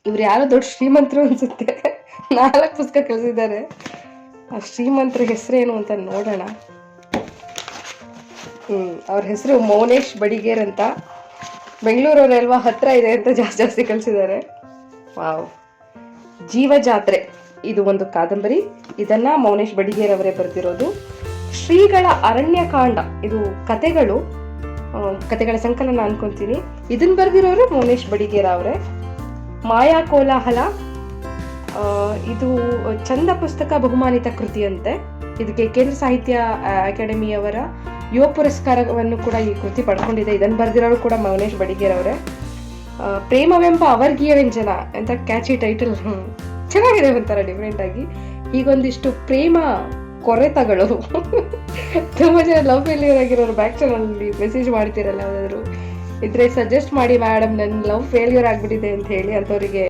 ಇವ್ರು ಯಾರೋ ದೊಡ್ಡ ಶ್ರೀಮಂತರು ಅನ್ಸುತ್ತೆ. 4 ಪುಸ್ತಕ ಕಳಿಸಿದ್ದಾರೆ. ಆ ಶ್ರೀಮಂತರ ಹೆಸರೇನು ಅಂತ ನೋಡೋಣ. ಅವ್ರ ಹೆಸರು ಮೌನೇಶ್ ಬಡಿಗೇರ್ ಅಂತ. ಬೆಂಗಳೂರವ್ರೆ ಅಲ್ವಾ, ಹತ್ರ ಇದೆ ಅಂತ ಜಾಸ್ತಿ ಕಳಿಸಿದ್ದಾರೆ. ವಾವ್. ಜೀವಜಾತ್ರೆ ಇದು ಒಂದು ಕಾದಂಬರಿ. ಇದನ್ನ ಮೌನೇಶ್ ಬಡಿಗೇರ್ ಅವರೇ ಬರೆದಿರೋದು. ಶ್ರೀಗಳ ಅರಣ್ಯಕಾಂಡ ಇದು ಕತೆಗಳ ಸಂಕಲನ ಅನ್ಕೊಂತೀನಿ. ಇದನ್ನ ಬರೆದಿರೋರು ಮೌನೇಶ್ ಬಡಿಗೇರ್ ಅವರೇ. ಮಾಯಾ ಕೋಲಾಹಲ ಇದು ಚಂದ ಪುಸ್ತಕ ಬಹುಮಾನಿತ ಕೃತಿ ಅಂತೆ. ಇದಕ್ಕೆ ಕೇಂದ್ರ ಸಾಹಿತ್ಯ ಅಕಾಡೆಮಿಯವರ ಯುವ ಪುರಸ್ಕಾರವನ್ನು ಕೂಡ ಈ ಕೃತಿ ಪಡ್ಕೊಂಡಿದೆ. ಇದನ್ನು ಬರೆದಿರೋರು ಕೂಡ ಮೌನೇಶ್ ಬಡಿಗೇರ್ ಅವರೇ. ಪ್ರೇಮವೆಂಬ ಅವರ್ಗೀಯ ವ್ಯಂಜನ ಅಂತ ಕ್ಯಾಚಿ ಟೈಟಲ್, ಚೆನ್ನಾಗಿದೆ ಒಂಥರ ಡಿಫ್ರೆಂಟ್ ಆಗಿ. ಹೀಗೊಂದಿಷ್ಟು ಪ್ರೇಮ ಕೊರೆತಗಳು ತುಂಬಾ ಜನ ಲವ್ ಫೇಲ್ಯೂರ್ ಆಗಿರೋರು ಬ್ಯಾಕ್ ಚಾನಲ್ ಮೆಸೇಜ್ ಮಾಡ್ತಿರಲ್ಲ, ಯಾವ್ದಾದ್ರು ಇದ್ರೆ ಸಜೆಸ್ಟ್ ಮಾಡಿ ಮೇಡಮ್, ನನ್ನ ಲವ್ ಫೇಲ್ಯೂರ್ ಆಗ್ಬಿಟ್ಟಿದೆ ಅಂತ ಹೇಳಿ. ಅಂಥವರಿಗೆ